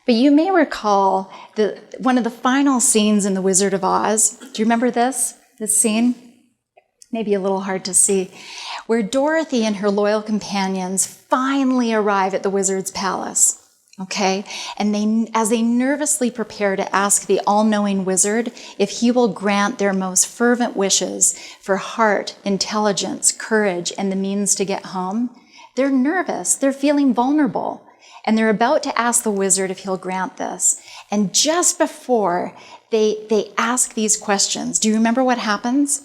But you may recall one of the final scenes in The Wizard of Oz. Do you remember this scene? Maybe a little hard to see. Where Dorothy and her loyal companions finally arrive at the wizard's palace. Okay? And as they nervously prepare to ask the all-knowing wizard if he will grant their most fervent wishes for heart, intelligence, courage, and the means to get home, they're nervous, they're feeling vulnerable, and they're about to ask the wizard if he'll grant this. And just before they ask these questions, do you remember what happens?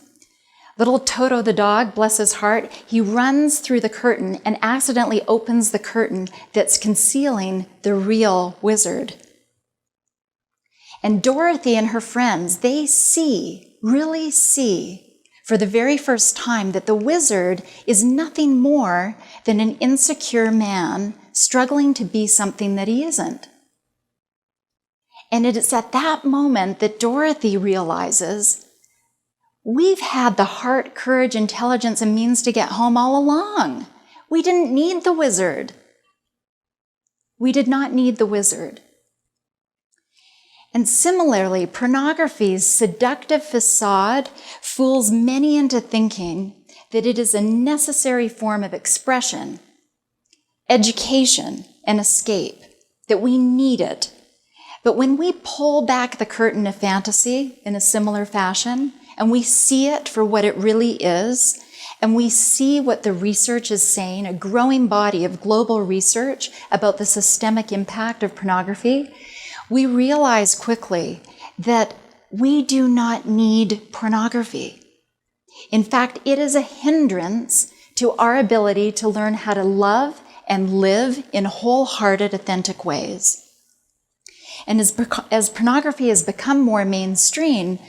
Little Toto the dog, bless his heart, he runs through the curtain and accidentally opens the curtain that's concealing the real wizard. And Dorothy and her friends, they really see, for the very first time, that the wizard is nothing more than an insecure man struggling to be something that he isn't. And it is at that moment that Dorothy realizes, we've had the heart, courage, intelligence, and means to get home all along. We didn't need the wizard. We did not need the wizard. And similarly, pornography's seductive facade fools many into thinking that it is a necessary form of expression, education, and escape, that we need it. But when we pull back the curtain of fantasy in a similar fashion, and we see it for what it really is, and we see what the research is saying, a growing body of global research about the systemic impact of pornography, we realize quickly that we do not need pornography. In fact, it is a hindrance to our ability to learn how to love and live in wholehearted, authentic ways. And as pornography has become more mainstream,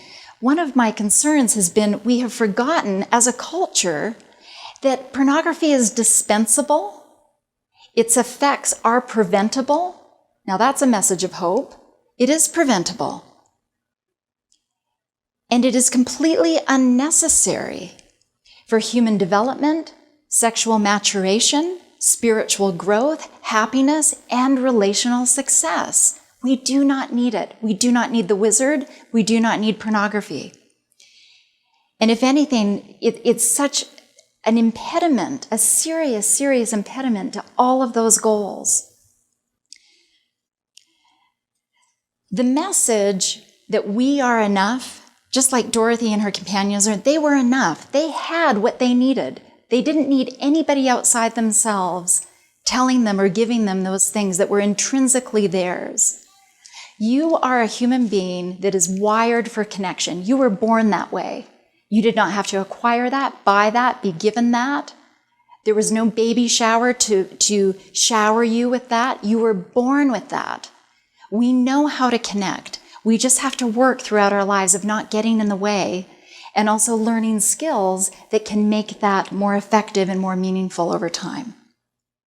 one of my concerns has been we have forgotten as a culture that pornography is dispensable, its effects are preventable. Now that's a message of hope. It is preventable. And it is completely unnecessary for human development, sexual maturation, spiritual growth, happiness, and relational success. We do not need it. We do not need the wizard. We do not need pornography. And if anything, it's such an impediment, a serious, serious impediment to all of those goals. The message that we are enough, just like Dorothy and her companions are, they were enough. They had what they needed. They didn't need anybody outside themselves telling them or giving them those things that were intrinsically theirs. You are a human being that is wired for connection. You were born that way. You did not have to acquire that, buy that, be given that. There was no baby shower to shower you with that. You were born with that. We know how to connect. We just have to work throughout our lives of not getting in the way and also learning skills that can make that more effective and more meaningful over time.